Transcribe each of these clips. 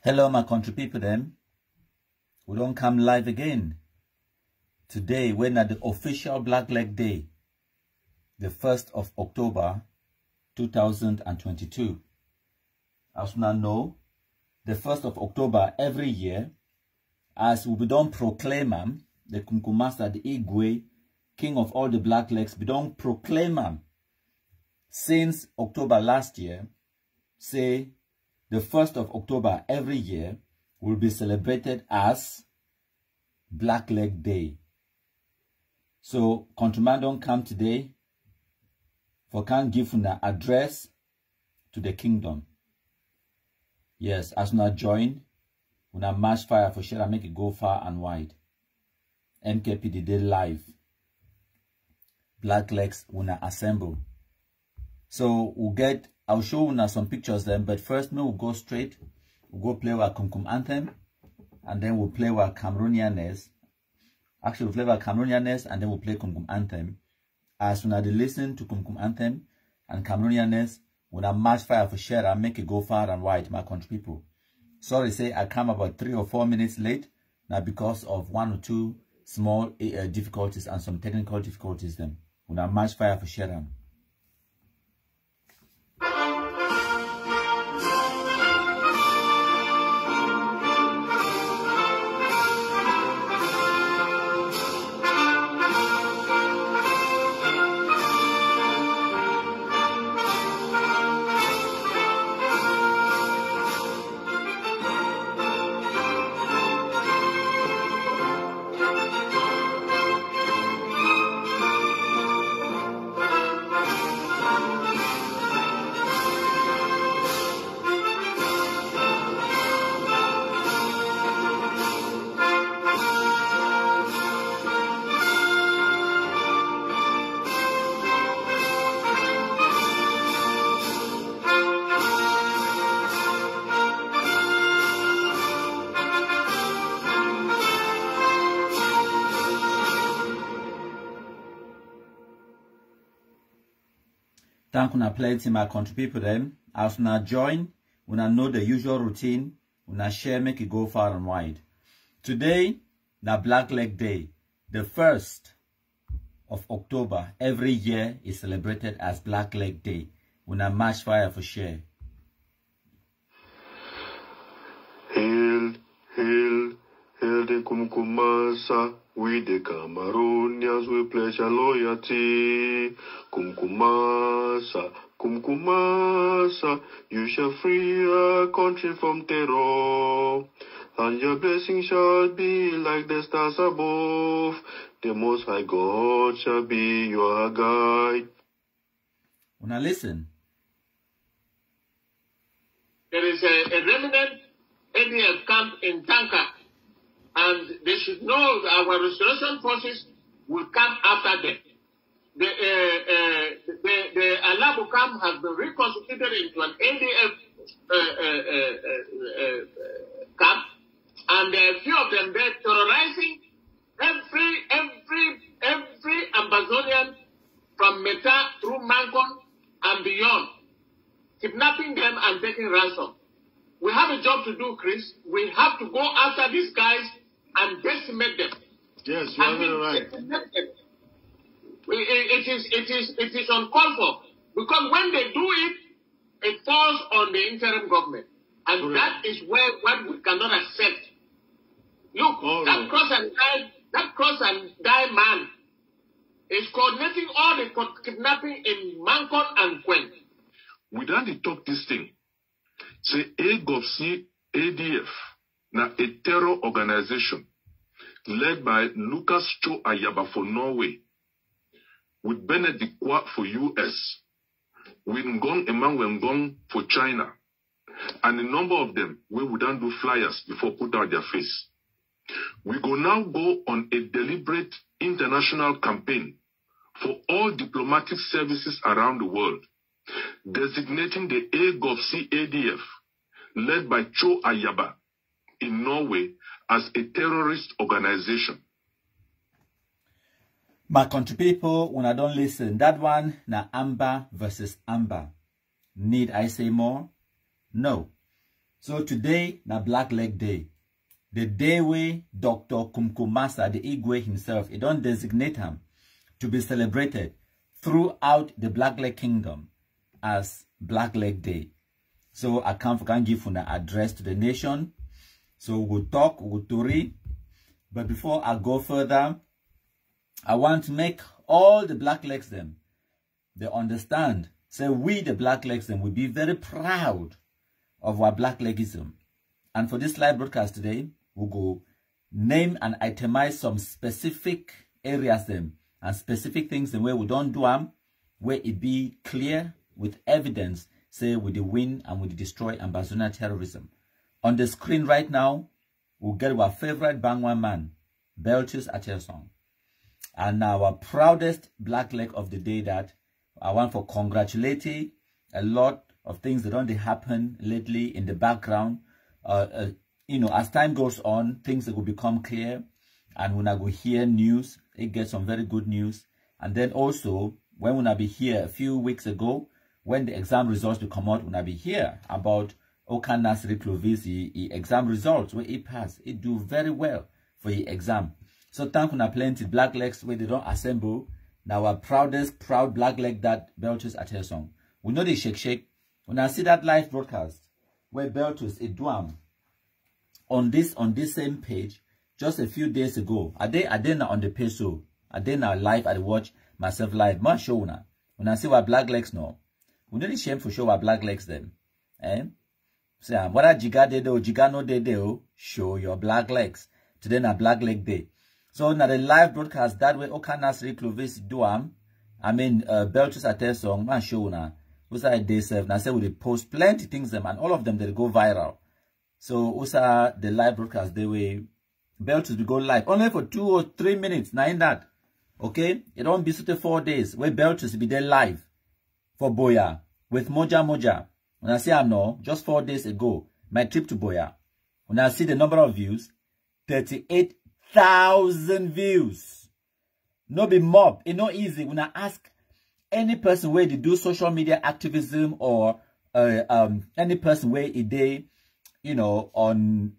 Hello, my country people them. We don't come live again. Today, we're at the official Black Leg Day, the 1st of October, 2022. As you now know, the 1st of October every year, as we don't proclaim him, the Kumkumasa, the Igwe, king of all the Black Legs, we don't proclaim him since October last year, say, the 1st of October every year will be celebrated as Black Leg Day. So, countrymen don't come today for can give an address to the kingdom. Yes, as not join, una march fire for sure and make it go far and wide. MKP Day live. Black Legs una assemble. So I'll show you some pictures then, but first we'll go straight. We'll go play our Kumkum anthem, and then we'll play our Cameroonianese. Actually, we'll play our Cameroonianese, and then we'll play Kumkum anthem. As soon as they listen to Kumkum anthem and Cameroonianese, when I march fire for share and make it go far and wide, my country people. Sorry, say I come about 3 or 4 minutes late, now because of 1 or 2 small difficulties and some technical difficulties then. When I march fire for share. Thank you, plenty my country people them. As you join, we know the usual routine, we share, make it go far and wide. Today, the Black Leg Day, the 1st of October, every year is celebrated as Black Leg Day. We march fire for share. Hail, hail, hail the Kumkumasa. We the Cameroonians, we pledge our loyalty. Kumkumasa, Kumkumasa, you shall free our country from terror. And your blessing shall be like the stars above. The Most High God shall be your guide. Now listen. There is a remnant ADF camp in Tanka. And they should know our restoration forces will come after them. The Alabo camp has been reconstituted into an ADF camp, and there are a few of them there terrorizing every Amazonian from Meta through Mancon and beyond, kidnapping them and taking ransom. We have a job to do, Chris. We have to go after these guys and decimate them. Yes, you are very right. It is uncalled for, because when they do it, it falls on the interim government, and correct. That is what we cannot accept. Look, that cross and die man is coordinating all the kidnapping in Mancon and Quen. We don't talk this thing. Say AGOFC ADF, now a terror organization led by Lucas Cho Ayaba for Norway, with Benedict Kwa for US, with Ngong Emmanuel for China, and a number of them we wouldn't do flyers before put out their face. We go now go on a deliberate international campaign for all diplomatic services around the world, designating the AGOFC ADF, led by Cho Ayaba in Norway, as a terrorist organization. My country people, when I don't listen, that one, na Amber versus Amber. Need I say more? No. So today, na Black Leg Day. The day where Dr. Kumkum Master, the Igwe himself, he don't designate him to be celebrated throughout the Black Leg Kingdom as Black Leg Day. So I can't give an address to the nation. So we'll talk, we'll read. But before I go further, I want to make all the Black Legs them, they understand. So we, the Black Legs them, will be very proud of our Black Legism. And for this live broadcast today, we'll go name and itemize some specific areas them and specific things the way we don't do them, where it be clear with evidence, say with the win and with the destroy Ambazonian terrorism. On the screen right now, we'll get our favorite Bangwa man, Belchus Achesong. And our proudest Black Leg of the day that I want to congratulate a lot of things that only happen lately in the background. You know, as time goes on, things will become clear. And when I go hear news, it gets some very good news. And then also, when I be here a few weeks ago, when the exam results will come out, when I be here about Okan Nasri Clovis, exam results, where he passed, it do very well for the exam. So thank you plenty Black Legs where they don't assemble. Now our proudest proud Black Leg that Belchus Achesong. We know the shake. When I see that live broadcast where Belchus Eduam on this same page just a few days ago, I did on the page, so I did now live. I watch myself live. Ma show na. When I see what Black Legs now, we know the shame for sure what Black Legs them. So what a jiga de do, jiga no de do, show your Black Legs. Today na Black Leg Day. So now the live broadcast that way Okan Nasri Clovis Duam, I mean Belchus Achesong, man show na. Usa day serve. Now say we post plenty things them and all of them they go viral. So Usa the live broadcast the way Belchus will go live only for 2 or 3 minutes. Now in that, okay, it don't be 4 days where Belchus be there live for Boya with Moja. When I say I know, just 4 days ago, my trip to Boya. When I see the number of views, 38,000 views. No be mob. It's not easy. When I ask any person where they do social media activism or any person where they, you know, on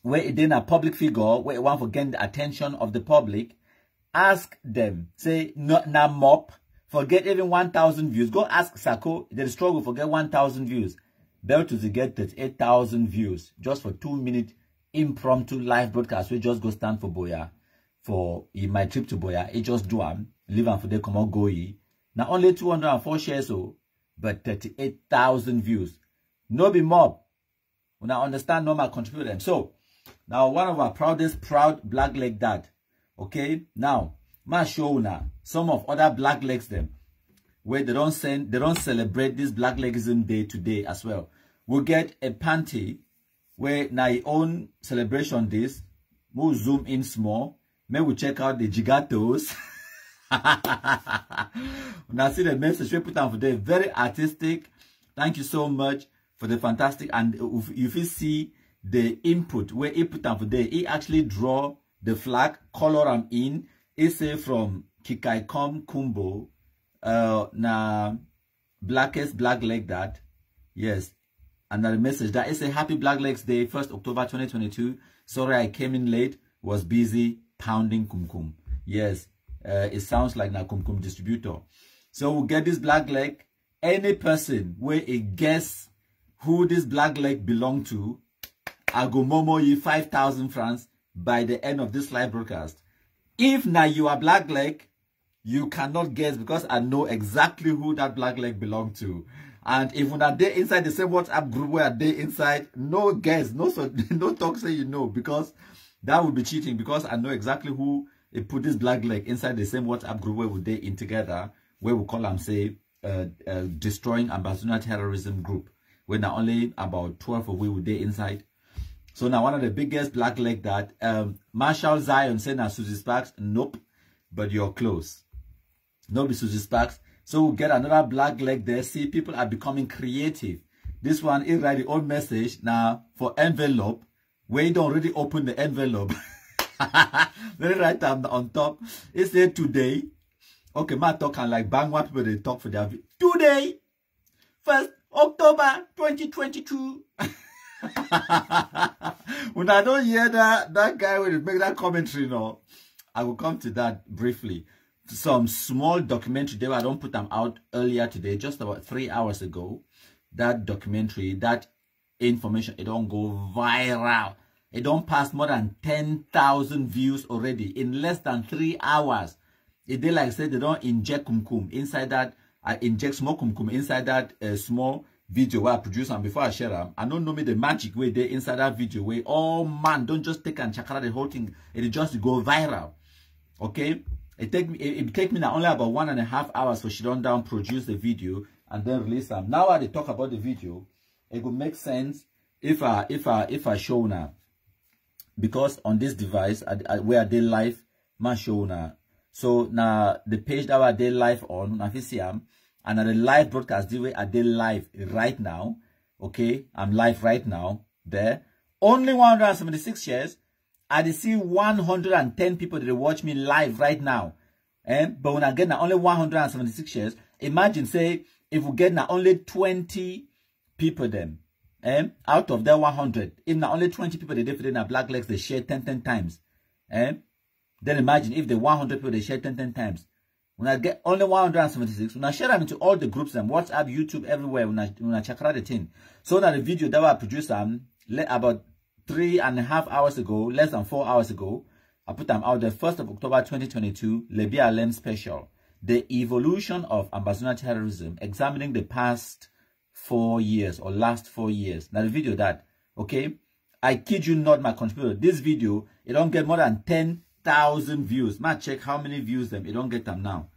where they a public figure, where they want to gain the attention of the public, ask them, say, not na mob, forget even 1,000 views. Go ask Sako, they struggle for get 1,000 views. Belchus to get 38,000 views just for 2 minute impromptu live broadcast. We just go stand for Boya. For my trip to Boya, it just do live and for they come out go now only 204 shares, but 38,000 views. No be mob. When I understand, no more contribute them. So now one of our proudest proud Black Leg that. Okay, now ma show now some of other Black Legs them where they don't celebrate this Black Legism Day today as well. We'll get a panty where now your own celebration days. We'll zoom in small. Maybe we check out the Jigatos. When I see the message we put on for them, very artistic. Thank you so much for the fantastic. And if you see the input where he put on for them, he actually draw the flag, color them in. He say from Kikaikom Kumbo, na blackest Black Leg that. Yes. Another message that is a happy Black Legs Day, 1st October 2022. Sorry I came in late, was busy pounding kumkum. Yes, it sounds like na kumkum distributor. So we'll get this Black Leg. Any person where a guess who this Black Leg belong to, I go momo you 5,000 francs by the end of this live broadcast. If now you are Black Leg, you cannot guess because I know exactly who that Black Leg belong to. And if when are they inside the same WhatsApp group where they inside, no guess, no talk say you know, because that would be cheating because I know exactly who put this Black Leg inside the same WhatsApp group where would they in together, where we call them say destroying Ambazonian terrorism group, where now only about 12 of we would they inside. So now one of the biggest Black Leg that Marshall Zion said now Susie Sparks, nope, but you're close. No be Susie Sparks. So we'll get another Black Leg there. See, people are becoming creative. This one is write the old message now for envelope. Where you don't really open the envelope. Very right on top. It said today. Okay, my talking like Bangwa people they talk for their today, 1st October 2022. When I don't hear that guy will make that commentary, no, I will come to that briefly. Some small documentary there, I don't put them out earlier today, just about 3 hours ago. That documentary, that information, it don't go viral. It don't pass more than 10,000 views already in less than 3 hours. It they like say they don't inject kumkum inside that. I inject small kumkum inside that small video where I produce and before I share them. I don't know me the magic way they inside that video way. Oh man, don't just take and chakra the whole thing. It just go viral. Okay. It take me now only about 1.5 hours for she run down, produce the video, and then release them. Now I talk about the video, it will make sense if I show now, because on this device where I did live, my show now. So now the page that I did live on, if you see and the live broadcast the way I did live right now. Okay, I'm live right now there. Only 176 shares. I see 110 people that watch me live right now. But when I get now only 176 shares, imagine say if we get now only 20 people then, out of that 100, if now only 20 people they did for Black Legs, they share 10 times. Then imagine if the 100 people they share 10 times. When I get only 176, when I share them into all the groups and WhatsApp, YouTube, everywhere, when I check out the thing. So now the video that I produced about 3.5 hours ago, less than 4 hours ago, I put them out the 1st of October 2022, Lebi Alem special. The evolution of Ambazuna terrorism, examining the past 4 years or last 4 years. Now the video that, okay, I kid you not, my contributor, this video, it don't get more than 10,000 views. Ma check how many views them, it don't get them now.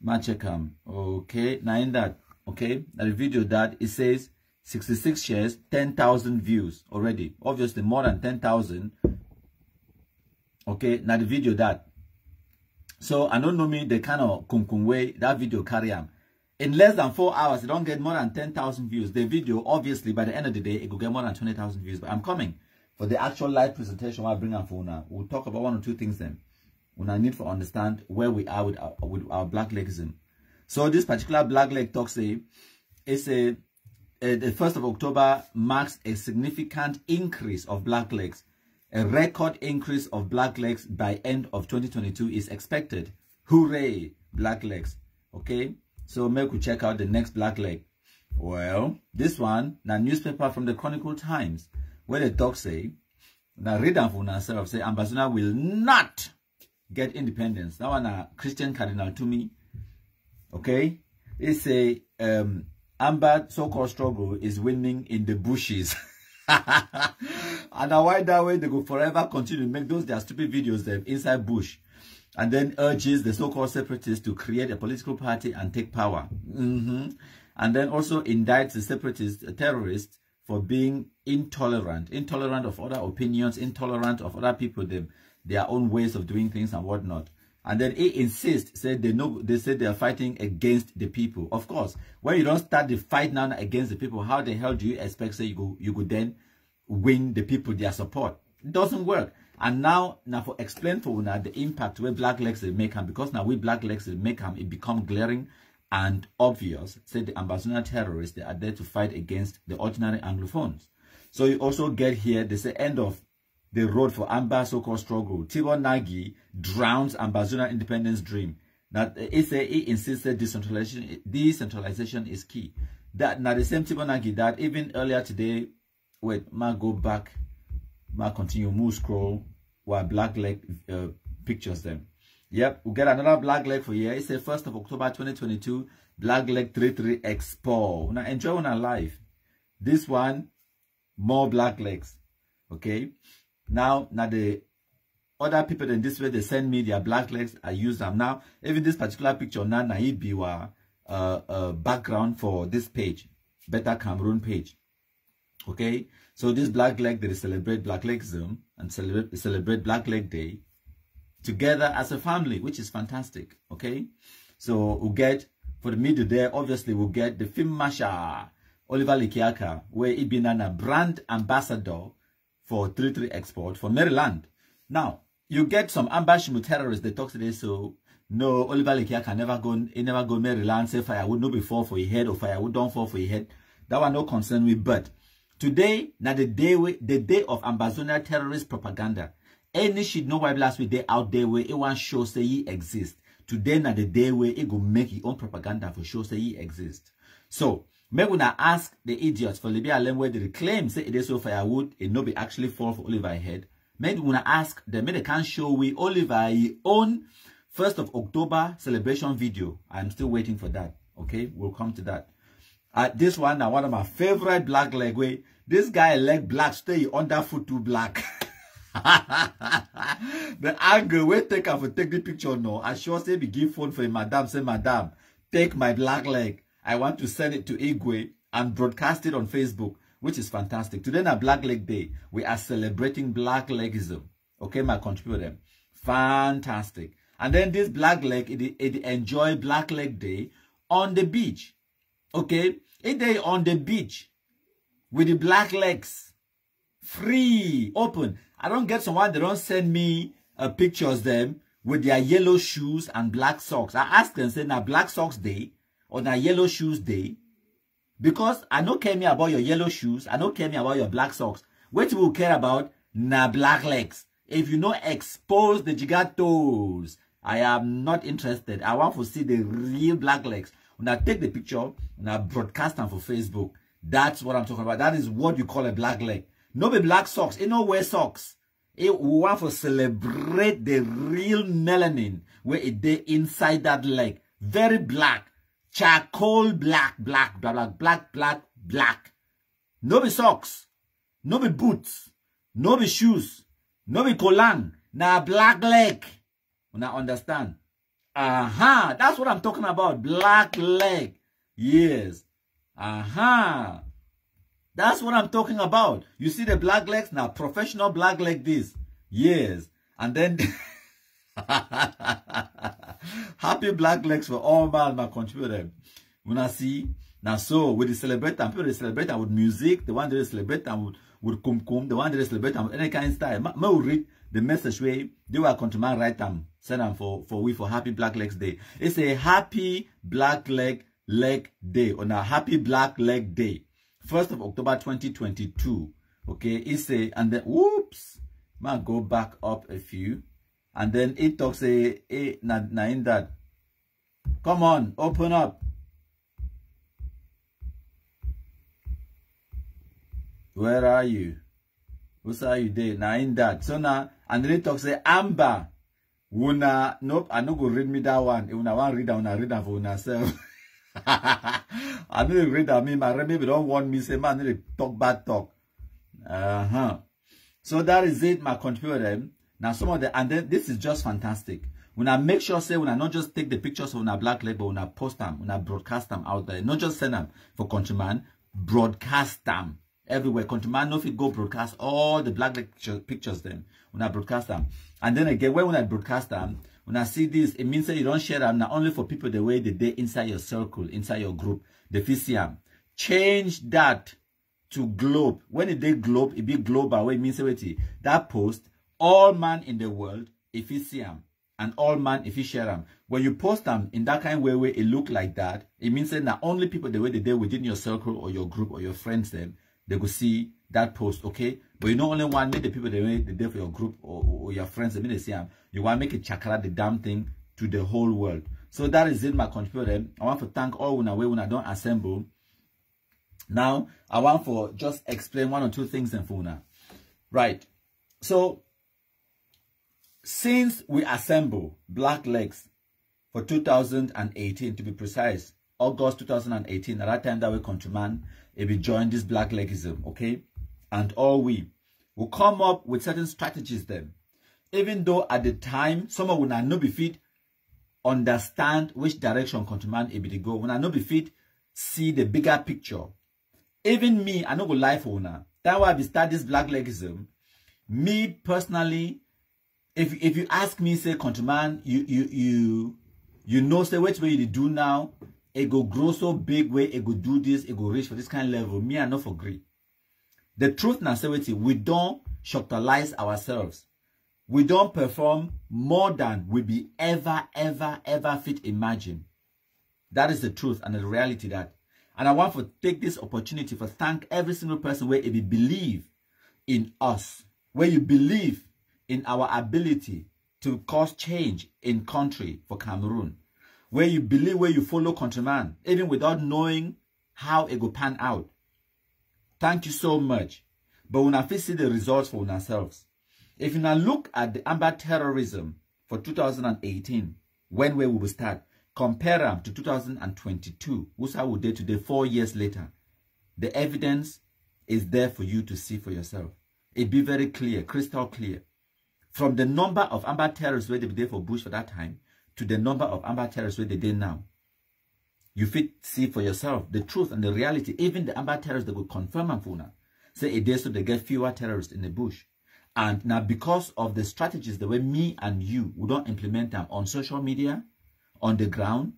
Ma check them, okay, now in that, okay, now the video that, it says, 66 shares, 10,000 views already. Obviously, more than 10,000. Okay, now the video that. So, I don't know me the kind of kumkum way that video carry on. In less than 4 hours, it don't get more than 10,000 views. The video, obviously, by the end of the day, it will get more than 20,000 views. But I'm coming for the actual live presentation I bring on for now. We'll talk about 1 or 2 things then. When I need to understand where we are with our black legism. So, this particular black leg talk say, it's the 1st of October marks a significant increase of black legs. A record increase of black legs by end of 2022 is expected. Hooray, black legs. Okay, so maybe we check out the next black leg. Well, this one, the newspaper from the Chronicle Times, where the talk say, now read them for yourself, say Ambazuna will not get independence. That one a Christian Cardinal to me. Okay, it's a Amba so-called struggle is winning in the bushes. And why that way they go forever continue to make those their stupid videos them inside bush. And then urges the so-called separatists to create a political party and take power. And then also indicts the separatists, terrorists, for being intolerant of other opinions, intolerant of other people, their own ways of doing things and whatnot. And then he insists, said they said they are fighting against the people. Of course, when you don't start the fight now against the people, how the hell do you expect say you could then win the people their support? It doesn't work. And now for explain for una the impact where black legs they make them, because now we black legs they make them, it become glaring and obvious. Say the Ambazuna terrorists, they are there to fight against the ordinary Anglophones. So you also get here, they say end of the road for Amba so-called struggle. Tibor Nagy drowns Ambazuna independence dream. Now, he insisted decentralization is key. That now the same Tibor Nagy that even earlier today, wait, ma go back, ma continue, move scroll, while black leg pictures them. Yep, we'll get another black leg for here. It's the 1st of October 2022, black leg 33 Expo. Now enjoy on our life. This one, more black legs. Okay. Now the other people in this way, they send me their black legs, I use them. Now, even this particular picture, now Naibiwa background for this page, Better Cameroon page. Okay, so this black leg, they celebrate Black Legism and celebrate Black Leg Day together as a family, which is fantastic. Okay, so we'll get for the middle there, obviously we'll get the film Masha Oliver Likiaka, where he been a brand ambassador for 33 Export for Maryland. Now, you get some Ambashimu terrorists, they talk today, so no, Oliver Likia can never go Maryland, say firewood no before for your head or firewood don't fall for your head. That one no concern with, but Today, now the day of Ambazonia terrorist propaganda. Any shit know why last week they out there where it one show say he exist. Today, now the day where it go make his own propaganda for show say he exist. So, me gonna ask the idiots for Libya Alem where they claim say it is so firewood, it no be actually fall for Oliver head. Me gonna ask them, they can't show we Oliver he own 1st of October celebration video. I'm still waiting for that. Okay, we'll come to that. This one now one of my favorite black leg way. This guy leg black stay under foot too black. The angle we take for take the picture now. I sure say be give phone for madam. Say madam, take my black leg. I want to send it to Igwe and broadcast it on Facebook, which is fantastic. Today na Black Leg Day. We are celebrating black legism. Okay, my contributor. Fantastic. And then this black leg, it enjoy Black Leg Day on the beach. Okay, it day on the beach with the black legs, free, open. I don't get someone, they don't send me pictures them with their yellow shoes and black socks. I ask them, say, na black socks day or na yellow shoes day? Because I don't care me about your yellow shoes, I don't care me about your black socks. What you will care about, na black legs. If you know expose the gigatos, I am not interested. I want to see the real black legs. When I take the picture and I broadcast them for Facebook, that's what I'm talking about. That is what you call a black leg. No be black socks. It no wear socks. We want to celebrate the real melanin where it dey inside that leg. Very black. Charcoal black, black, black, black, black, black, black. No be socks. No be boots. No be shoes. No be kolang. Na black leg. Now understand? Aha, that's what I'm talking about. Black leg. Yes. Aha. That's what I'm talking about. You see the black legs? Now, professional black leg this. Yes. And then happy black legs for all man, my contributor. When I see, now so we celebrate them, people they celebrate them with music, the one they celebrate them with kum, the one they celebrate them with any kind of style. I will read the message way they were countryman write them, send them for Happy Black Legs Day. It's a Happy Black Leg Day on a Happy Black Leg Day, 1st of October 2022. Okay, it's a and then whoops, man, go back up a few, and then it talks a na in that. Come on, open up. Where are you? What's are you there? Now in that. So now, and then it talks say Amber. Una nope, I no go read me that one. If una want read that, una read that for una self. I need to read that me, my maybe don't want me say man need to talk bad talk. So that is it, my contributor. Now some of the and then this is just fantastic. When I make sure say when I not just take the pictures of una black leg, but when I post them, when I broadcast them out there, not just send them for countryman, broadcast them. Everywhere, countryman, no if you go broadcast all the black pictures them when I broadcast them. And then again, when I broadcast them, when I see this, it means that you don't share them not only for people the way they inside your circle, inside your group, the FCM. Change that to globe. When it dey globe, it be global. What it means that post, all man in the world, if you see them, and all man if you share them. When you post them in that kind of way where it look like that, it means that not only people the way they within your circle or your group or your friends them, they go see that post, okay? But you don't only want to make the people they there for your group or your friends, they see them. You want to make it chakra the damn thing to the whole world. So that is it, my contributor. I want to thank all when I don't assemble. Now, I want to just explain one or two things in Funa. Right. So, since we assemble Black Legs for 2018, to be precise, August 2018, at that time that we countryman, if we join this black legism, okay? And all we will come up with certain strategies then. Even though at the time, someone will not be fit understand which direction countryman it be to go. When I not be fit see the bigger picture. Even me, I know go lie for now. That's why we start this black legism. Me personally, if you ask me, say countryman, you know say which way you do now. It go grow so big way, it go do this, it go reach for this kind of level. Me, I not agree. The truth now, say we don't shocktalize ourselves. We don't perform more than we be ever fit imagine. That is the truth and the reality that. And I want to take this opportunity to thank every single person where you believe in us, where you believe in our ability to cause change in country for Cameroon, where you believe, where you follow countryman, even without knowing how it will pan out. Thank you so much. But when I see the results for ourselves, if you now look at the Amber terrorism for 2018, when we will start, compare them to 2022, which I will do today, 4 years later, the evidence is there for you to see for yourself. It be very clear, crystal clear. From the number of Amber terrorists where they did for Bush for that time to the number of Amber terrorists where they did now. You fit see for yourself the truth and the reality. Even the Amber terrorists that will confirm and phone. Say a day so they get fewer terrorists in the bush. And now because of the strategies the way me and you, we don't implement them on social media, on the ground,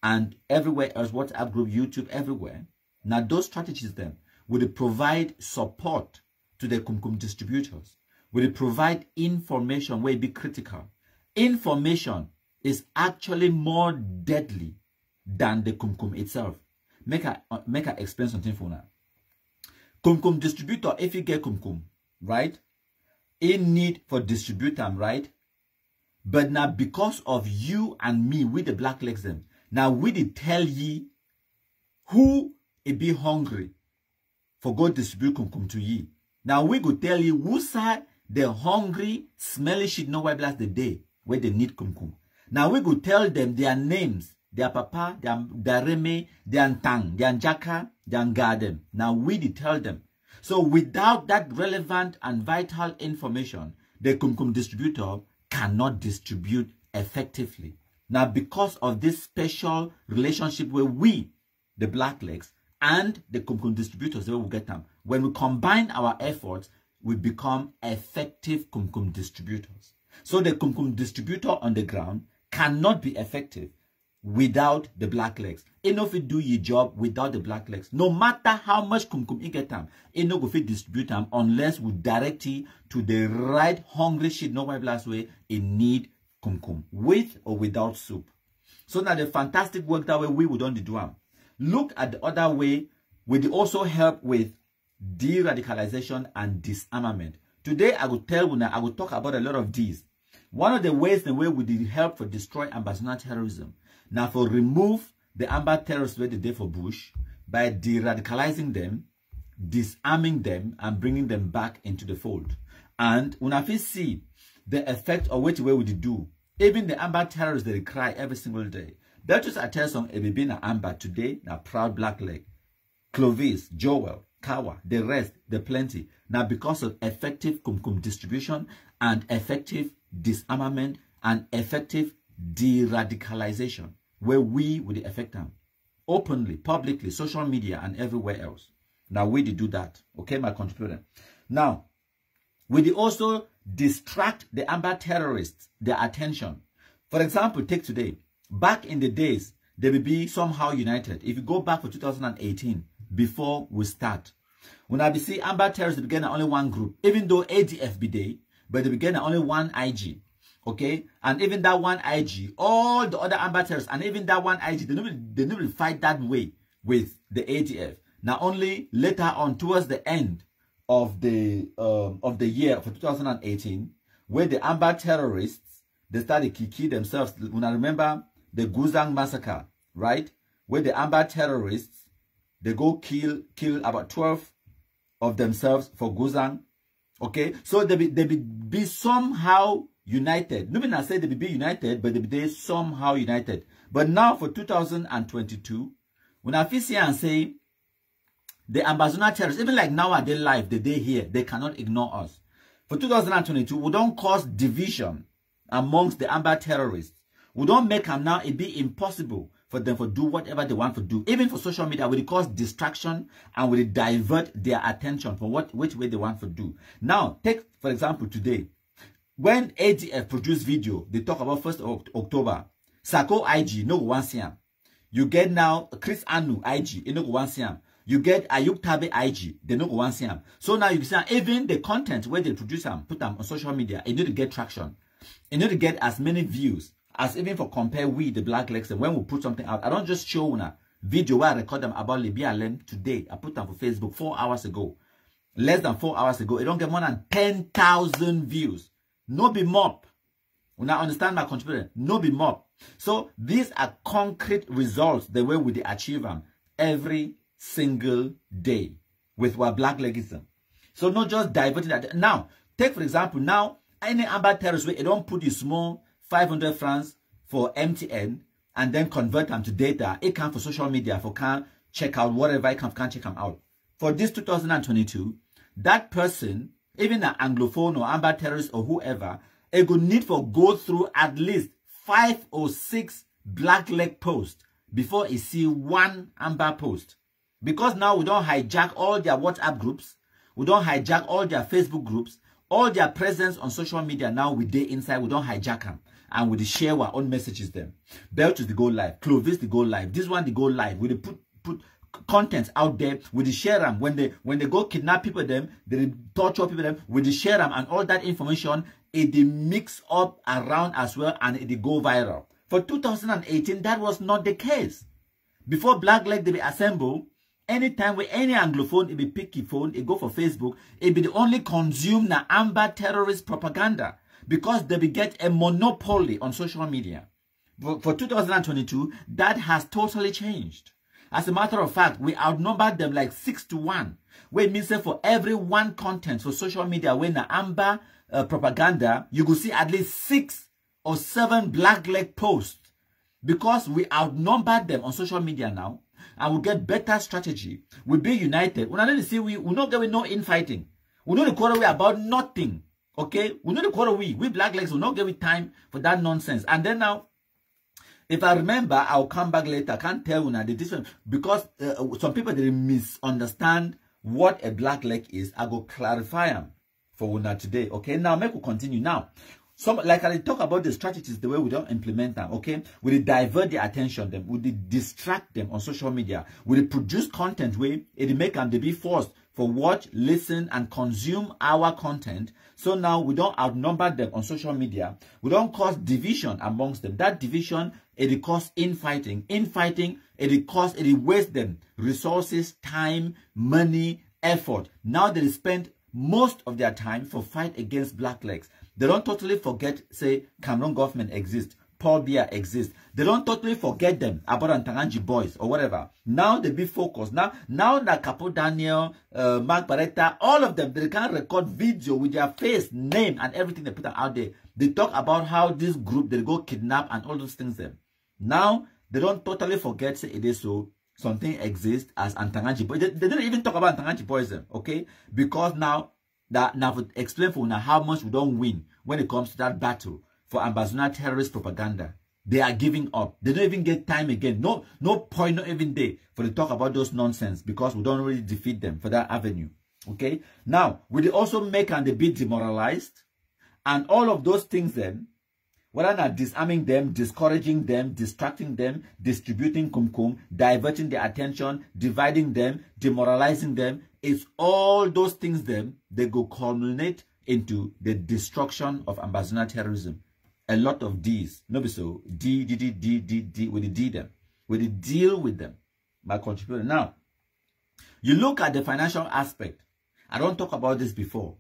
and everywhere else, WhatsApp group, YouTube, everywhere. Now those strategies then will provide support to the Kumkum distributors. Will provide information where it be critical. Information is actually more deadly than the Kumkum itself. Make I explain something for now. Kumkum distributor, if you get Kumkum, right? In need for distribute them, right? But now because of you and me, we the black legs them, now we did tell ye who it be hungry for go distribute Kumkum to ye. Now we go tell you who side the hungry, smelly shit no white blast the day where they need Kumkum. Now we go tell them their names, their papa, their reme, their tang, their njaka, their garden. Now we did tell them. So without that relevant and vital information, the Kumkum distributor cannot distribute effectively. Now because of this special relationship where we, the black legs, and the Kumkum distributors, where we get them, when we combine our efforts, we become effective Kumkum distributors. So the Kumkum distributor on the ground cannot be effective without the black legs. Enough to do your job without the black legs. No matter how much Kumkum you get them, enough go fit distribute them unless we direct it to the right hungry shit no white blast way in need Kumkum, with or without soup. So now the fantastic work that way we don't do them. Look at the other way, we also help with de-radicalization and disarmament. Today I will tell you now, I will talk about a lot of these. One of the ways the way we did help for destroy Ambazona terrorism. Now for remove the Amber terrorists where they did for Bush by de-radicalizing them, disarming them, and bringing them back into the fold. And when I see the effect of what way we do, even the Amber terrorists they cry every single day. That just I tell some baby na Amber today, na proud black leg, Clovis, Joel, Kawa, the rest, the plenty. Now because of effective Kumkum distribution and effective disarmament and effective de-radicalization, where we would affect them openly, publicly, social media, and everywhere else. Now we did do that. Okay, my contributor. Now, we did also distract the Amber terrorists, their attention. For example, take today. Back in the days, they will be somehow united. If you go back for 2018, before we start, when I be see Amber terrorists began only one group, even though ADF be there, but they began only one IG. Okay, and even that one IG, all the other Amber terrorists, and even that one IG, they never fight that way with the ADF. Now only later on, towards the end of the year for 2018, where the Amber terrorists they started kicking themselves. When I remember the Guzang massacre, right, where the Amber terrorists they go kill about 12 of themselves for Guzang. Okay, so they be somehow united. Nobody has said they be united, but they somehow united. But now for 2022, when I feel here and say the Ambazona terrorists, even like now at their life, the day here, they cannot ignore us. For 2022, we don't cause division amongst the Amber terrorists. We don't make them now it be impossible for them to do whatever they want to do. Even for social media, will cause distraction and will divert their attention from which way they want to do. Now, take for example today, when ADF produced video, they talk about 1st of October. Sako IG, no one see him. You get now Chris Anu IG, no one see him. You get Ayuk Tabe IG, they no one see him. So now you see even the content where they produce them, put them on social media, it need to get traction. It need to get as many views as even for compare we the black legs. And when we put something out, I don't just show now video where I record them about Libya Alem today. I put them for Facebook 4 hours ago. Less than 4 hours ago. It don't get more than 10,000 views. No be mop. When I understand my contribution, no be mop. So these are concrete results the way we achieve them every single day with our black legism. So not just diverting that. Now, take for example, now any amber terrorist way, it don't put you small 500 francs for MTN and then convert them to data. It can for social media, for can check out whatever it can check them out. For this 2022, that person, even an Anglophone or amber terrorist or whoever, it would need for go through at least 5 or 6 black leg posts before he see one amber post. Because now we don't hijack all their WhatsApp groups, we don't hijack all their Facebook groups, all their presence on social media now we day inside, we don't hijack them. And we share our own messages them. Belt to the go live, Clovis the go live, this one the go live, we put content out there, we share them. When they go kidnap people them, they torture people them, we share them, and all that information it mix up around as well and it go viral. For 2018, that was not the case. Before Black Leg they be assembled, anytime with any Anglophone, it be picky phone, it go for Facebook, it be the only consume na amber terrorist propaganda because they be get a monopoly on social media. For 2022, that has totally changed. As a matter of fact, we outnumbered them like 6 to 1. Which means that for every one content for social media, when the amber propaganda, you could see at least 6 or 7 black leg posts because we outnumbered them on social media now and we get better strategy. We be united. When I don't see we not get no infighting. We know the quarter we about nothing. Okay? We know the quarter we black legs will not give it time for that nonsense. And then now, if I remember, I'll come back later. I can't tell you now the difference because some people they misunderstand what a black leg is. I go clarify them for Una today. Okay, now make we continue. Now, like I talk about the strategies, the way we don't implement them. Okay, we divert the attention them, we distract them on social media, we produce content where it make them to be forced for watch, listen, and consume our content. So now we don't outnumber them on social media. We don't cause division amongst them. That division, it cause infighting. Infighting, it waste them resources, time, money, effort. Now they spend most of their time for fight against black legs. They don't totally forget, say, Cameroon government exists, Paul Biya exists. They don't totally forget them about Antanganji boys or whatever. Now they be focused. Now that Capo Daniel, Mark Barretta, all of them, they can record video with their face, name, and everything they put out there. They talk about how this group, they go kidnap and all those things them. Now, they don't totally forget, say, it is so, something exists as Antanganji boys. They didn't even talk about Antanganji boys, okay? Because now explain for now how much we don't win when it comes to that battle for Ambazuna terrorist propaganda. They are giving up. They don't even get time again. No point, not even day for to talk about those nonsense because we don't really defeat them for that avenue. Okay? Now, we also make and they be demoralized and all of those things then, whether not disarming them, discouraging them, distracting them, distributing kumkum, diverting their attention, dividing them, demoralizing them, it's all those things then, they go culminate into the destruction of Ambazuna terrorism. A lot of D's. No be so. D, with the D them. With the deal with them. My contributor. Now, you look at the financial aspect. I don't talk about this before.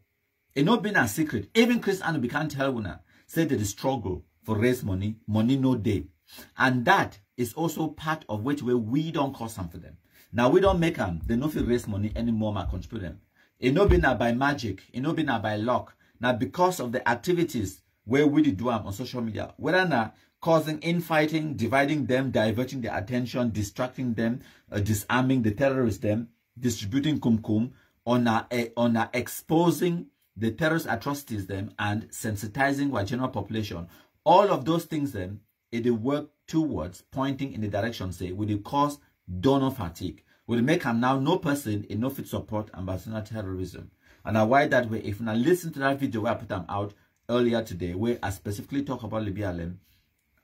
It not been a secret. Even Chris Anu can't tell una. Say that the struggle for raise money no day. And that is also part of which way we don't cost some for them. Now we don't make them, they no feel raise money anymore, my contributor. It no be now by magic, it no be now by luck. Now because of the activities where we do them on social media, whether now causing infighting, dividing them, diverting their attention, distracting them, disarming the terrorists them, distributing kumkum, on exposing the terrorist atrocities them and sensitizing our general population. All of those things then, it work towards pointing in the direction, say, will it cause donor fatigue? Will make them now no person in no fit support Ambazuna terrorism. And why that way, if you now listen to that video where I put them out earlier today, where I specifically talk about Libya Alem,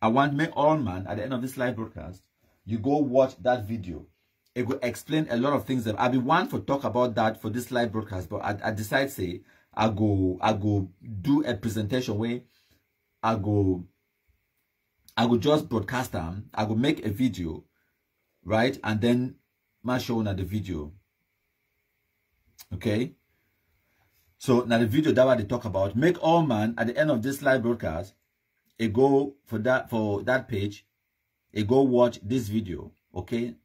I want make all man at the end of this live broadcast, you go watch that video. It will explain a lot of things. I'll be one for talk about that for this live broadcast, but I decide say I go do a presentation where I go just broadcast them. I go make a video right? And then ma show na the video. Okay. So now the video that what they talk about, make all man at the end of this live broadcast, a go for that page, a go watch this video. Okay.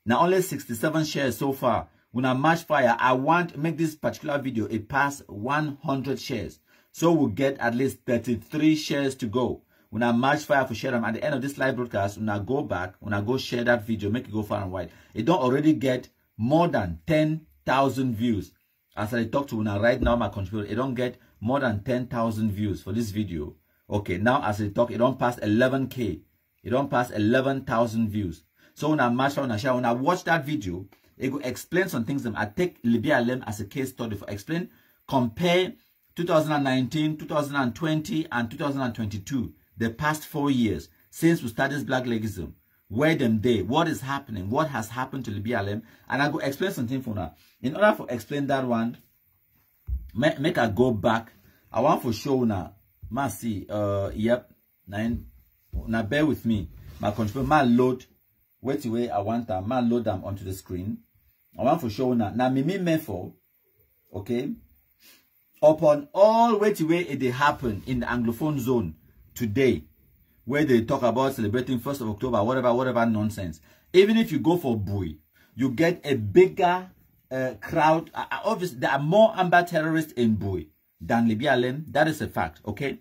Now only 67 shares so far. When I match fire, I want to make this particular video a pass 100 shares. So we'll get at least 33 shares to go. When I match fire for share them at the end of this live broadcast, when I go back, when I go share that video, make it go far and wide. It don't already get more than 10,000 views. As I talk to now right now, my contributor, it don't get more than 10,000 views for this video. Okay, now as I talk, it don't pass 11K. It don't pass 11,000 views. So when I match fire, when I share, when I watch that video, it will explain some things. I take Libya Alem as a case study for explain, compare 2019, 2020, and 2022, the past 4 years since we started this black legism. Where them day, what is happening, what has happened to Libya Alem, and I go explain something for now. In order to explain that one, make I go back. I want to show now. Ma see, yep, now bear with me. My control, my load. Wait away, I want them, ma load them onto the screen. I want to show now. Now, me mefo, okay. Upon all wait away it they happen in the Anglophone zone today, where they talk about celebrating 1st of October, whatever nonsense. Even if you go for Bui, you get a bigger crowd. Obviously, there are more Amber terrorists in Bui than Libya Alem. That is a fact, okay?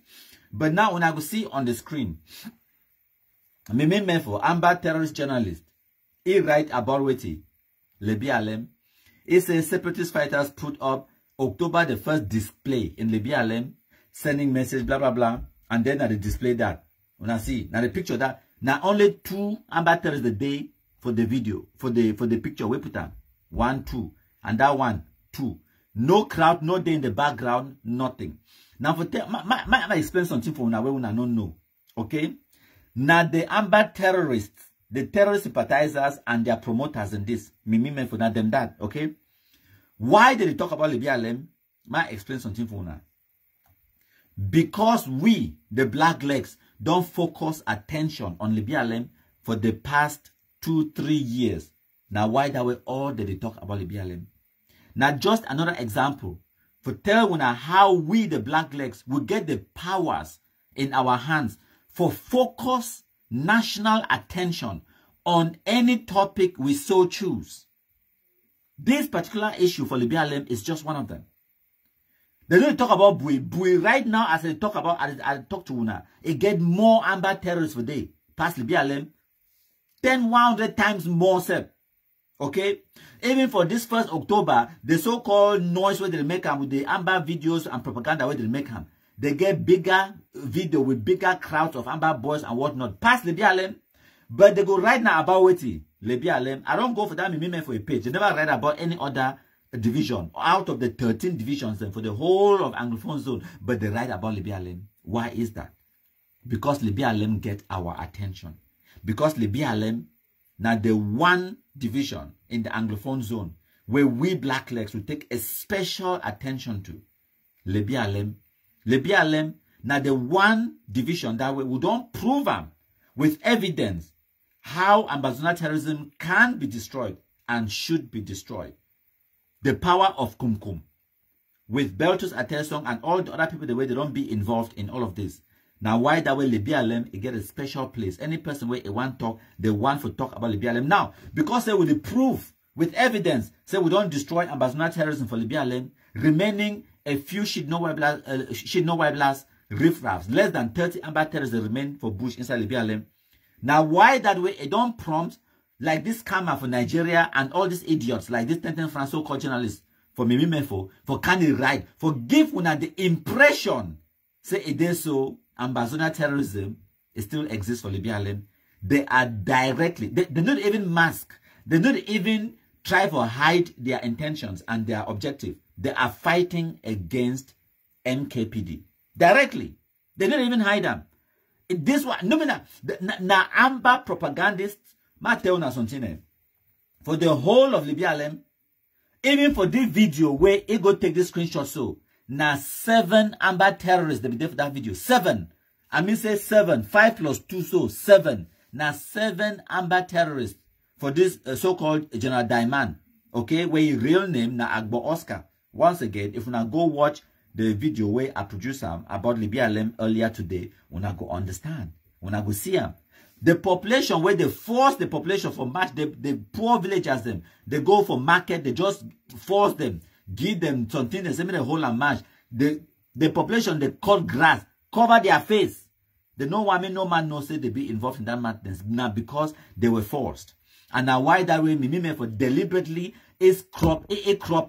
But now when I go see on the screen, Mimi Mefo, Amber terrorist journalist, he write about Weti, Libya Alem. He says separatist fighters put up October the 1st display in Libya Alem, sending message, blah, blah, blah. And then they display that. When I see, now the picture that, now only 2 Amber terrorists a day for the video, for the picture we put on. 1, 2. And that 1, 2. No crowd, no day in the background, nothing. Now for I explain something for now where we don't know. Okay? Now the Amber terrorists, the terrorist sympathizers and their promoters in this, me for them that, okay? Why did they talk about Libya Alem? I explain something for now. Because we, the black legs, don't focus attention on Libya Alem for the past 2-3 years. Now, why that way all did they talk about Libya Alem? Now, just another example for tell you now how we, the black legs, will get the powers in our hands for focus national attention on any topic we so choose. This particular issue for Libya Alem is just one of them. They don't talk about Bui. Bui right now, as I talk about, as I talk to Una, it get more Amber terrorists per day. Past Libya Alem, 100 times more, sir. Okay? Even for this 1st October, the so-called noise where they make them with the Amber videos and propaganda where they make them, they get bigger video with bigger crowds of Amber boys and whatnot. Past Libya Alem, but they go right now about Weti, Libya Alem. I don't go for that me for a page. They never write about any other division out of the 13 divisions for the whole of Anglophone zone, but they write about Libya Alem. Why is that? Because Libya Alem get our attention. Because Libya Alem now the one division in the Anglophone zone where we black legs will take a special attention to. Libya Alem now the one division that we don't prove them with evidence how Ambazona terrorism can be destroyed and should be destroyed. The power of Kumkum, with Beltus Atesong and all the other people, the way they don't be involved in all of this. Now, why that way Libya Alem, it get a special place. Any person where they want to talk, they want to talk about Libya Alem. Now, because they will prove with evidence, say we don't destroy Ambazona terrorism for Libya Alem, remaining a few shit no white blast riffraffs, less than 30 Amber terrorists remain for Bush inside Libya Alem. Now, why that way it don't prompt like this scammer for Nigeria and all these idiots like this Tenten France so-called journalists for Mimi Mefo, for Candy Right, for give una the impression, say it is so, Ambazona terrorism still exists for Libya Alem. They are directly, they don't even mask, they don't even try to hide their intentions and their objective. They are fighting against MKPD. Directly. They don't even hide them. This one, no, na Amber propagandists, ma tell na something. For the whole of Libya Alem, even for this video where he go take this screenshot, so na 7 Amber terrorists they be there for that video. 7. I mean say 7. 5 plus 2, so 7. Now 7 Amber terrorists for this so-called General Diamond. Okay, where his real name na Agbo Oscar. Once again, if you now go watch the video where I produced about Libya Alem earlier today, we now go understand. We now go see them. The population where they force the population for march, the poor villagers them, they go for market, they just force them, give them something, they send me the whole and march. The population, they cut grass, cover their face. They know why no man knows say they be involved in that madness. Now because they were forced. And now why that way me for deliberately is crop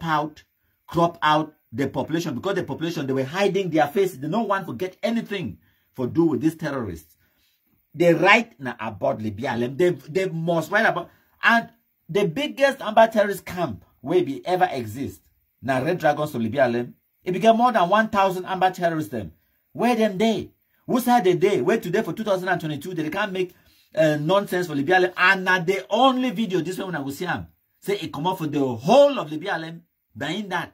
out the population, because the population, they were hiding their faces. They don't want to get anything for do with these terrorists. They write now about Libya Alem. They must write about, and the biggest Amber terrorist camp where be ever exist. Now Red Dragons of Libya Alem. It became more than 1,000 Amber terrorists them. Where them they? Who said the day? Where today for 2022 they can't make nonsense for Libya Alem. And now the only video this one when I will see them say it come up for the whole of Libya Alem. Behind that.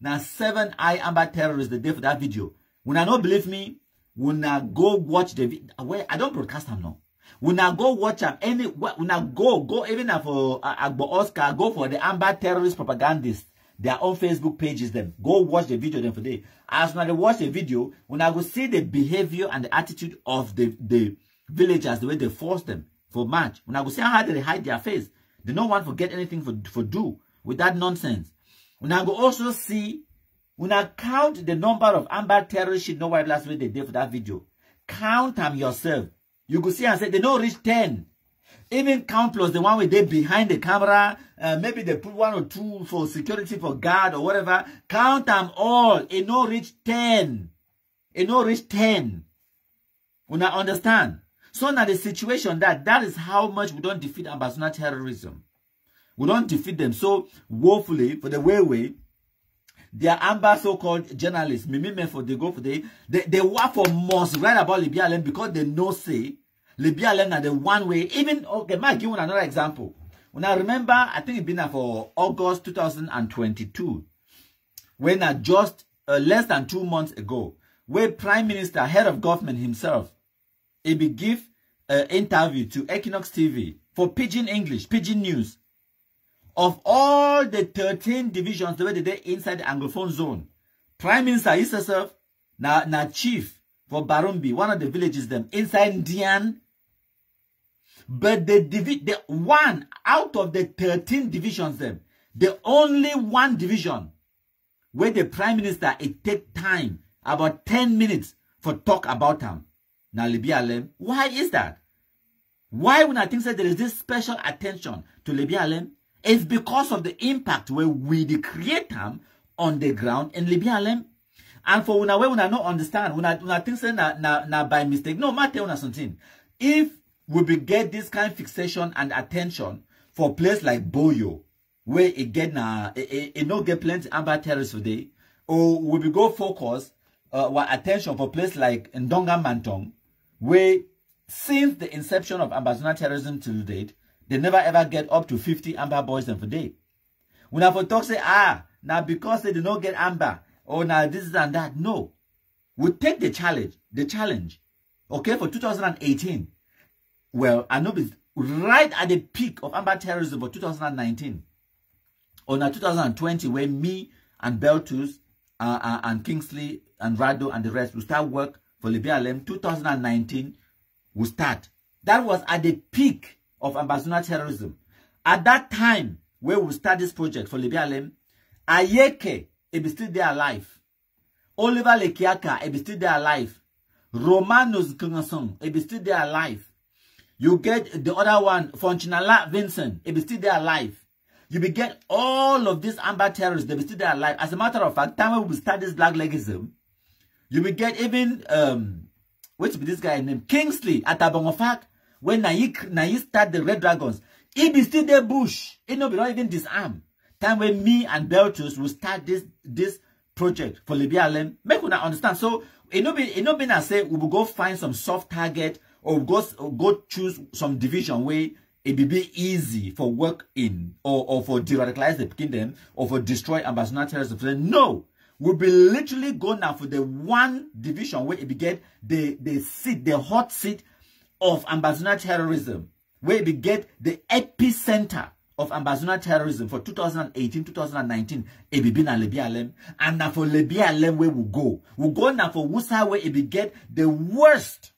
Now 7 Amber terrorists the day for that video. When I don't believe me, when I go watch the video, where I don't broadcast them now. When I go watch them, when I go even for Agbo Oscar, go for the Amber terrorist propagandists, their own Facebook pages them. Go watch the video them for day. As when I watch the video, when I go see the behavior and the attitude of the villagers, the way they force them for march. When I go see how they hide their face, they don't want to get anything for do with that nonsense. When I go also see, when I count the number of Amber terrorists, no white last week they did for that video. Count them yourself. You could see and say they don't reach 10. Even count plus the one with they behind the camera. Maybe they put 1 or 2 for security, for guard or whatever. Count them all. It no reach 10. It no reach 10. When I understand. So now the situation that is how much we don't defeat Ambassador terrorism. We don't defeat them so woefully for the way. They are Amber so-called journalists. Me for they go for they work for must write about Libya Alem because they know say Libya Alem are the one way. Even okay, might give you another example. When I remember, I think it's been for August 2022, when just less than 2 months ago, where Prime Minister, head of government himself, he be give an interview to Equinox TV for Pidgin English, Pidgin News. Of all the 13 divisions the way they inside the Anglophone zone, Prime Minister himself na chief for Barumbi, one of the villages them inside Dian. But the one out of the 13 divisions them, the only one division where the Prime Minister it take time about 10 minutes for talk about them. Now Libya Alem, why is that? Why when I think that there is this special attention to Libya Alem? It's because of the impact where we create them on the ground in Libya Alem. And for when I not understand, when I think say na by mistake, no matter on something. If we get this kind of fixation and attention for a place like Boyo, where it get it no get plenty Amber terrorists today, or we go focus our attention for a place like Ndonga Mantong, where since the inception of Ambassador terrorism to date, they never ever get up to 50 Amber boys in a day. When I for talk say, now because they do not get Amber, or now this and that. No. We take the challenge. Okay, for 2018. Well, I know it's right at the peak of Amber terrorism for 2019. Or now 2020, where me and Beltus and Kingsley and Rado and the rest will start work for Libya Alem. 2019 will start. That was at the peak of Ambassador terrorism. At that time, where we start this project for Libya Alem, Ayeke, it be still there alive. Oliver Lekiaka, it be still there alive. Romanos Kungasong, it be still there alive. You get the other one, Fonchinala Vincent, it be still there alive. You be get all of these Amber terrorists, they be still there alive. As a matter of fact, time when we start this black legism, you will get even which be this guy named Kingsley at Abongofak. When Nayi start the Red Dragons, it be still the bush. It no be not even disarmed. Time when me and Beltus will start this project for Libya Alem, make una understand. So it no be na say we will go find some soft target or go choose some division where it be easy for work in or for de-radicalize the kingdom or for destroy Ambassador terrorism. No. We'll be literally going now for the one division where it be get the seat, the hot seat of ambassador terrorism, where we get the epicenter of ambassador terrorism for 2018, 2019, it be been a Libya Alem, and now for Libya Alem where we go. We go now for Wusa where it be get the worst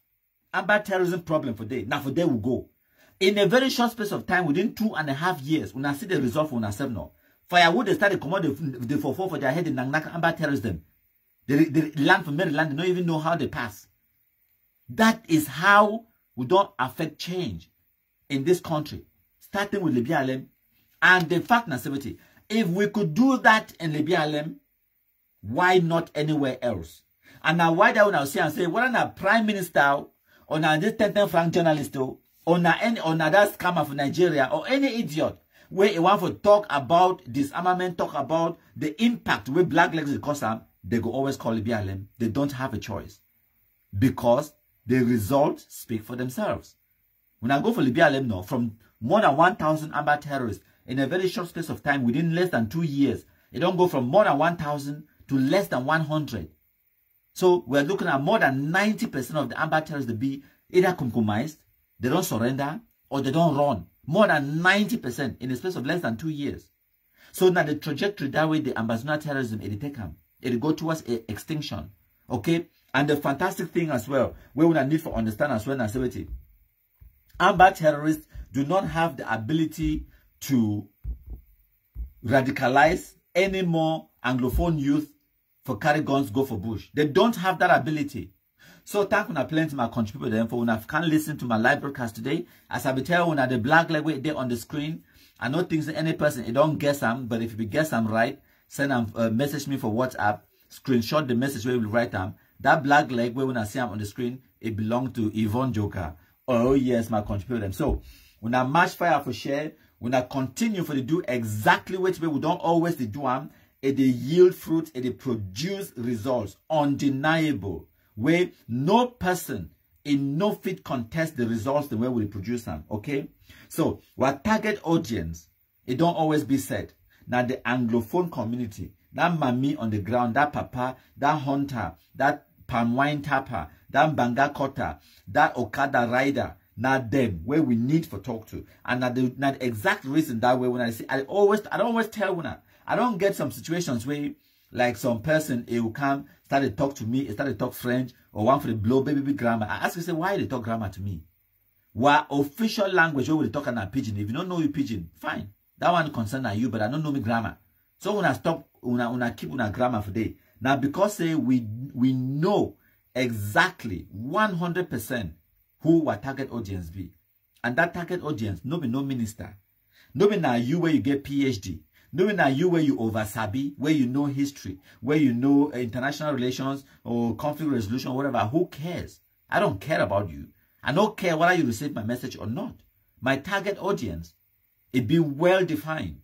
ambassador terrorism problem for day. Now for there we go. In a very short space of time, within 2.5 years, when I see the result for ourselves now, firewood they started command the for their head in Nangnak ambassador terrorism. The land from Maryland, they don't even know how they pass. That is how we don't affect change in this country. Starting with Libya Alem and the fact nativity. If we could do that in Libya Alem, why not anywhere else? And now why that when I say, what are prime minister or now this 10 franc journalist or any that scammer from Nigeria or any idiot where you want to talk about disarmament, talk about the impact where black legs will cause them, they go always call Libya Alem. They don't have a choice because the results speak for themselves. When I go for Libya Alem now, from more than 1,000 Amber terrorists in a very short space of time, within less than 2 years, it don't go from more than 1,000 to less than 100. So we're looking at more than 90% of the Amber terrorists to be either compromised, they don't surrender, or they don't run. More than 90% in a space of less than 2 years. So now the trajectory that way the ambassador terrorism, it take them. It go towards extinction. Okay? And the fantastic thing as well, where we need to understand as well, nativity. Amber terrorists do not have the ability to radicalize any more Anglophone youth for carry guns, go for bush. They don't have that ability. So thank you plenty my contributor them for when I can listen to my live broadcast today. As I be telling you, the black leg way there on the screen. I know things that any person, it don't guess them, but if you guess them right, send them message me for WhatsApp, screenshot the message where you will write them. That black leg where when I see them on the screen, it belongs to Yvonne Joker. Oh yes, my contributor them. So when I match fire for share, when I continue for the do exactly which way we don't always do them, it yield fruit, it produce results undeniable. Where no person in no fit contest the results the way we produce them. Okay, so our target audience, it don't always be said. Now the Anglophone community, that mammy on the ground, that papa, that hunter, that palm wine tapper, that banga cutter, that Okada rider, not them where we need for talk to. And not the exact reason that way when I say I don't always tell when I don't get some situations where like some person it will come start to talk to me, start to talk French or one for the blow baby grammar. I ask you say why they talk grammar to me? What official language where we talk about pidgin? If you don't know you pidgin, fine. That one concern you, but I don't know me grammar. So when I stop when I keep on a grammar for day. Now because we know exactly 100% who our target audience be. And that target audience, no be no minister. No be now you where you get PhD. No be now you where you over sabi, where you know history, where you know international relations or conflict resolution, whatever. Who cares? I don't care about you. I don't care whether you receive my message or not. My target audience, it be well defined.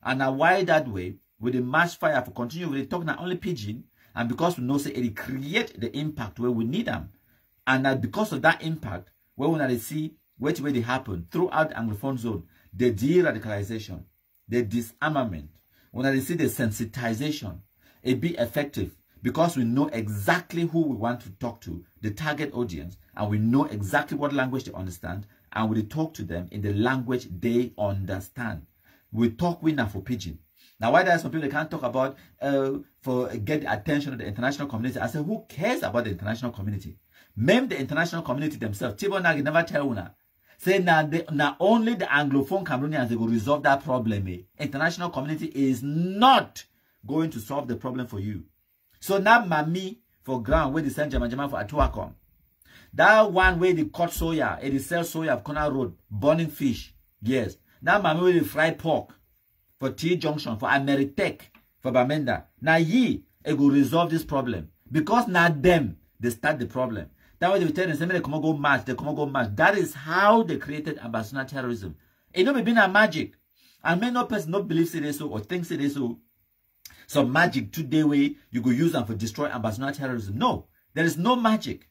And now why that way, with the mass fire for continue with the talk not only pidgin, and because we know say it create the impact where we need them. And that because of that impact, where we want to see which way they happen throughout the Anglophone zone, the de-radicalization, the disarmament, when they see the sensitization, it be effective because we know exactly who we want to talk to, the target audience, and we know exactly what language they understand, and we talk to them in the language they understand. We talk winner for pidgin. Now, why there are some people that can't talk about for get the attention of the international community? I say, who cares about the international community? Meme the international community themselves. Tibo Nagi never tell una. Say now only the Anglophone Cameroonians they will resolve that problem. International community is not going to solve the problem for you. So now Mami for ground where they send Jama for Atuacom. That one where they cut soya, and they sell soya of Corner Road, burning fish. Yes. That Mami where they fry pork for T Junction, for Ameritech, for Bamenda. Now it will resolve this problem. Because now them, they start the problem. That way they tell them, they come go march, they come go march. That is how they created ambassador terrorism. It don't be a magic. And many no person not believes it is so or thinks it is so. Some magic today way you go use them for destroy ambassador terrorism. No, there is no magic.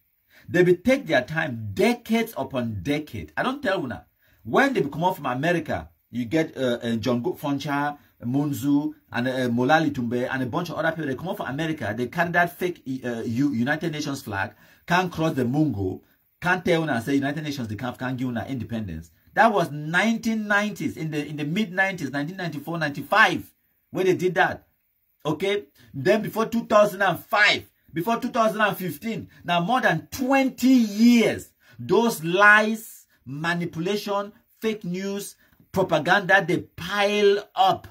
They will take their time, decades upon decade. I don't tell you now. When they come out from America, you get John Gook Foncha, Munzu, and Molali Tumbe, and a bunch of other people. They come out from America. They carry that fake United Nations flag, can't cross the Mungo, can't tell and say United Nations they can't give una independence. That was 1990s, in the mid 90s, 1994, 95, where they did that. Okay, then before 2005, before 2015, now more than 20 years, those lies, manipulation, fake news, propaganda, they pile up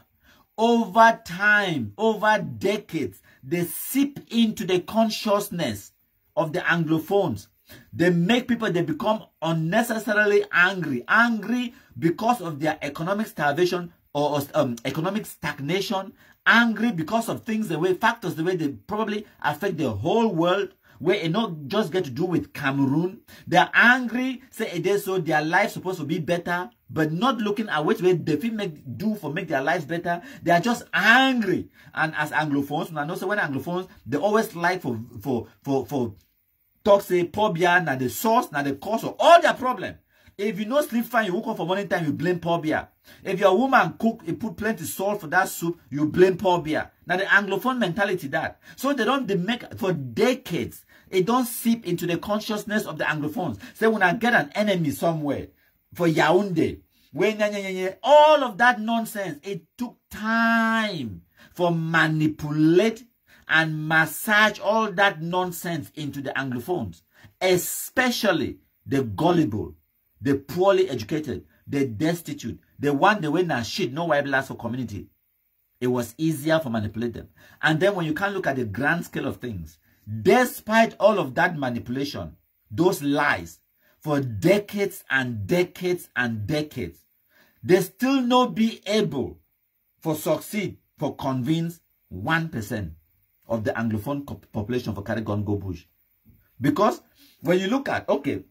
over time, over decades. They seep into the consciousness of the Anglophones. They make people, they become unnecessarily angry. Angry because of their economic starvation or economic stagnation. Angry because of things, factors, the way they probably affect the whole world, where it not just get to do with Cameroon. They're angry, say it is so their life supposed to be better, but not looking at which way they feel make their lives better. They are just angry. And as Anglophones, I know so when Anglophones, they always like for talk say Pobia na the source, na the cause of all their problem. If you no sleep fine, you wake up for morning time, you blame Pobia. If your woman cook, you put plenty salt for that soup, you blame Pobia. Now the Anglophone mentality that. So they make for decades, it don't seep into the consciousness of the Anglophones. Say when I get an enemy somewhere, for Yaoundé, when all of that nonsense, it took time for manipulate and massage all that nonsense into the Anglophones, especially the gullible, the poorly educated, the destitute, the one the way na shit, no white blacks for community. It was easier for manipulate them. And then when you can look at the grand scale of things, despite all of that manipulation, those lies, for decades and decades and decades, they still not be able for succeed, for convince 1% of the Anglophone population for carry gun go bush. Because when you look at, okay,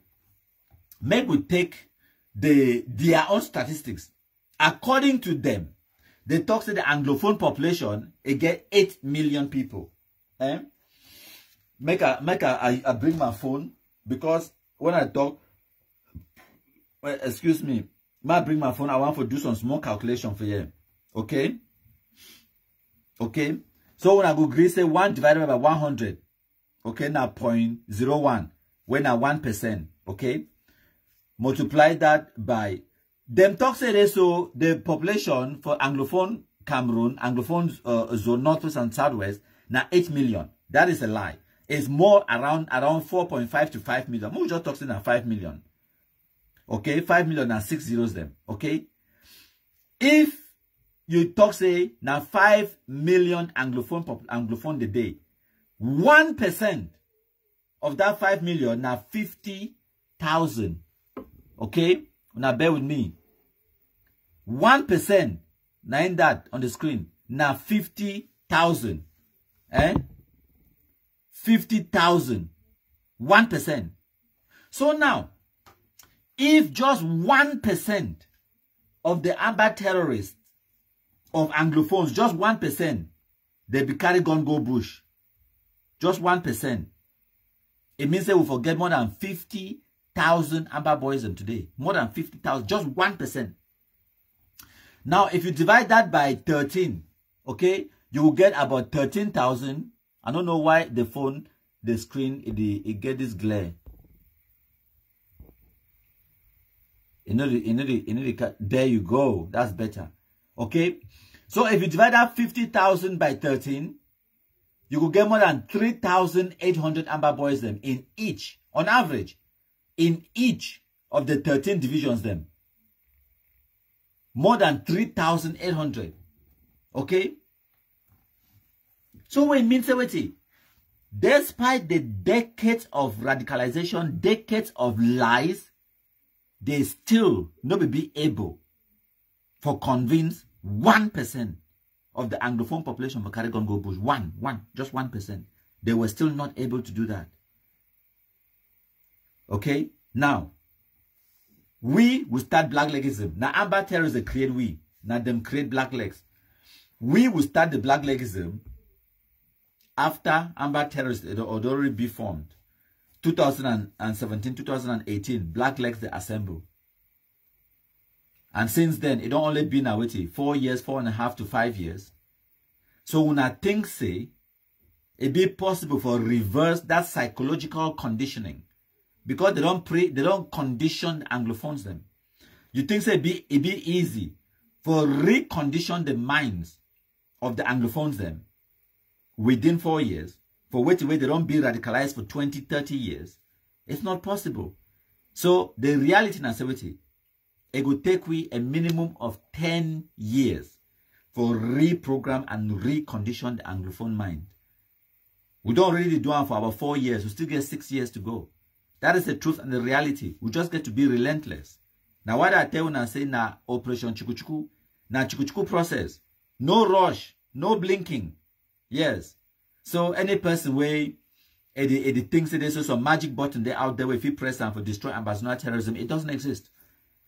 maybe we take their own statistics. According to them, they talk to the Anglophone population, it get 8 million people. I bring my phone, because when I talk, well, excuse me, I bring my phone, I want to do some small calculation for you. Okay? Okay? So when I go grade, say 1 divided by 100. Okay, now 0.01. When now 1%. Okay? Multiply that by them talk say this, so the population for Anglophone Cameroon, Anglophone zone northwest and southwest, now 8 million. That is a lie. It's more around 4.5 to 5 million. We just talking now 5 million. Okay, 5 million and 6 zeros them. Okay, if you talk say now 5 million Anglophone the day, 1% of that 5 million now 50,000. Okay, now bear with me. 1% now in that on the screen now 50,000. 50,000. 1%. So now, if just 1% of the Amber terrorists of Anglophones, just 1%, they be carry gun go bush. Just 1%. It means they will forget more than 50,000 Amber boys today. More than 50,000. Just 1%. Now, if you divide that by 13, okay, you will get about 13,000. I don't know why the phone, the screen, it get this glare. There you go. That's better. Okay. So if you divide that 50,000 by 13, you will get more than 3,800 Amber boys them in each, on average, in each of the 13 divisions them. More than 3,800. Okay. So what it means, despite the decades of radicalization, decades of lies, they still not be able for convince 1% of the Anglophone population for carry gun go bush. Just 1%. They were still not able to do that. Okay? Now, we will start blacklegism. Now, Amber terrorists create we. Now, them create blacklegs. We will start the blacklegism after Amber terrorists had already be formed. 2017, 2018, blacklegs they assemble. And since then, it don't only been a 4 years, 4.5 to 5 years. So when I think say, it be possible for reverse that psychological conditioning because they don't condition the Anglophones them. You think so it be easy for recondition the minds of the Anglophones them within 4 years, for which way they don't be radicalized for 20, 30 years? It's not possible. So the reality now, it will take we a minimum of 10 years for reprogram and recondition the Anglophone mind. We don't really do it for about 4 years. We still get 6 years to go. That is the truth and the reality. We just get to be relentless. Now, what I tell you now, say, now, Operation Chukuchuku, now Chukuchuku process. No rush, no blinking. Yes. So, any person where it thinks that there's some magic button there out there where if you press down for destroy ambassador terrorism, it doesn't exist.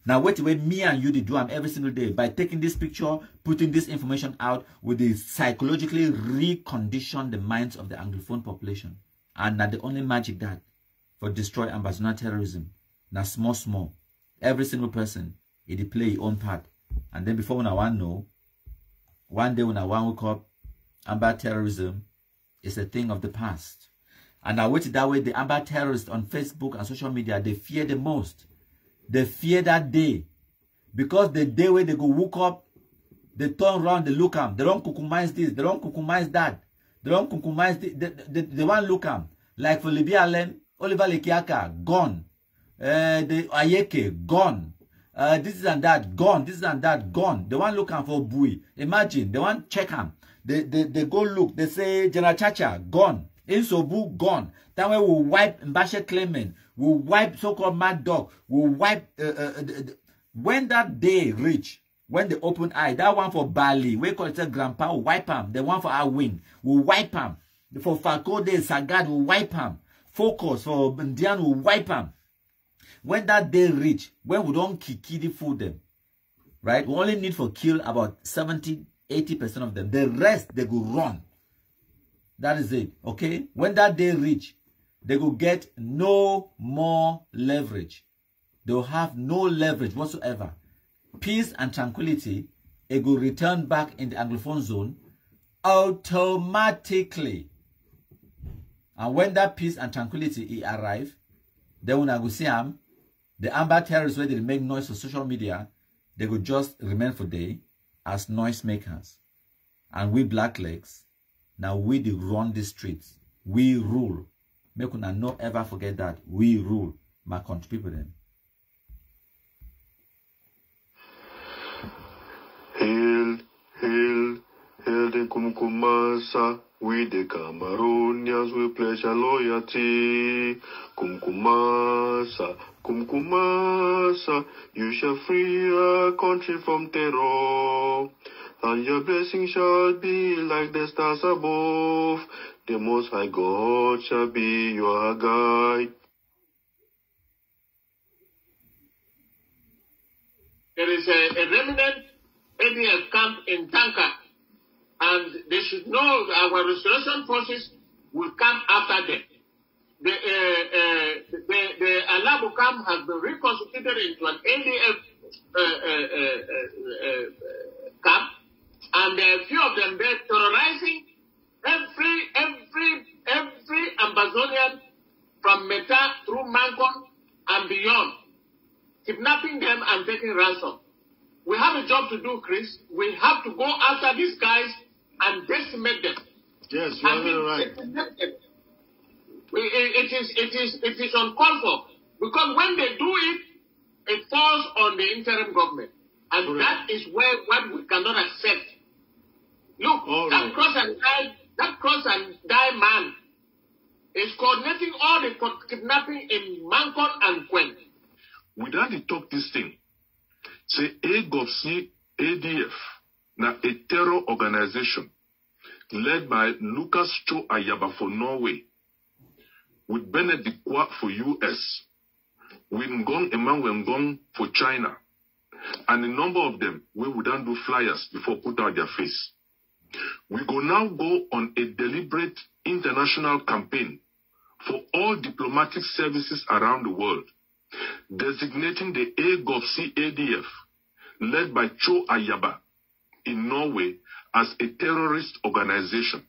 Now, wait the way me and you do every single day by taking this picture, putting this information out with the psychologically recondition the minds of the Anglophone population. And not the only magic that for destroy ambassador terrorism. Now, small. Every single person, it play his own part. And then before when I want to know, one day when I want to wake up, amber terrorism is a thing of the past. And I wait that way, the amber terrorists on Facebook and social media, they fear the most. They fear that day. Because the day where they go woke up, they turn around, they look at them. They don't cucumize this, they don't cucumize that. They don't cucumize this, they want to look at them. Like for Libya Allen, Oliver Lekiaka, gone. The Ayeke, gone. This is and that, gone. This is and that, gone. They want looking for Bui. Imagine, they want check him. They go look. They say General Chacha, gone. Insobu, gone. That way we'll wipe Mbashe Clement. We'll wipe so-called Mad Dog. We'll wipe... when that day reach, when they open eye, that one for Bali, we call it Grandpa, we'll wipe him. The one for our wing, we'll wipe him. For Fakode, Sagad, we'll wipe him. Focus for Indian, we'll wipe him. When that day reach, when we don't kill the food them, right? We only need for kill about 70-80% of them. The rest, they go run. That is it, okay? When that day reach, they will get no more leverage. They will have no leverage whatsoever. Peace and tranquility, it will return back in the Anglophone zone automatically. And when that peace and tranquility arrive, then when I go see them, the amber terrorists where they make noise for social media, they will just remain for day as noise makers. And we blacklegs, now we run the streets. We rule. Make una not ever forget that. We rule. My country people then. Hail, hail, hail the Kumkumasa. We the Cameroonians, we pledge our loyalty. Kumkumasa, Kumkumasa, you shall free our country from terror. And your blessing shall be like the stars above. The Most High God shall be your guide. There is a remnant ADF camp in Tanka, and they should know our restoration forces will come after them. The Alabo camp has been reconstituted into an ADF camp, and there are a few of them there terrorizing every Amazonian from Meta through Mancon and beyond, kidnapping them and taking ransom. We have a job to do, Chris. We have to go after these guys and decimate them. Yes, you are very right. It is uncalled for, because when they do it, it falls on the interim government, and correct. That is what we cannot accept. Look, that cross and die man is coordinating all the kidnapping in Mancon and Quen. Without the talk this thing, say ADF, now a terror organization led by Lucas Cho Ayaba for Norway, with Benedict Kwa for US, with Ngong Emmanuel Ngong for China, and a number of them we wouldn't do flyers before put out their face. We go now go on a deliberate international campaign for all diplomatic services around the world, designating the AGOVC ADF, led by Cho Ayaba in Norway, as a terrorist organization.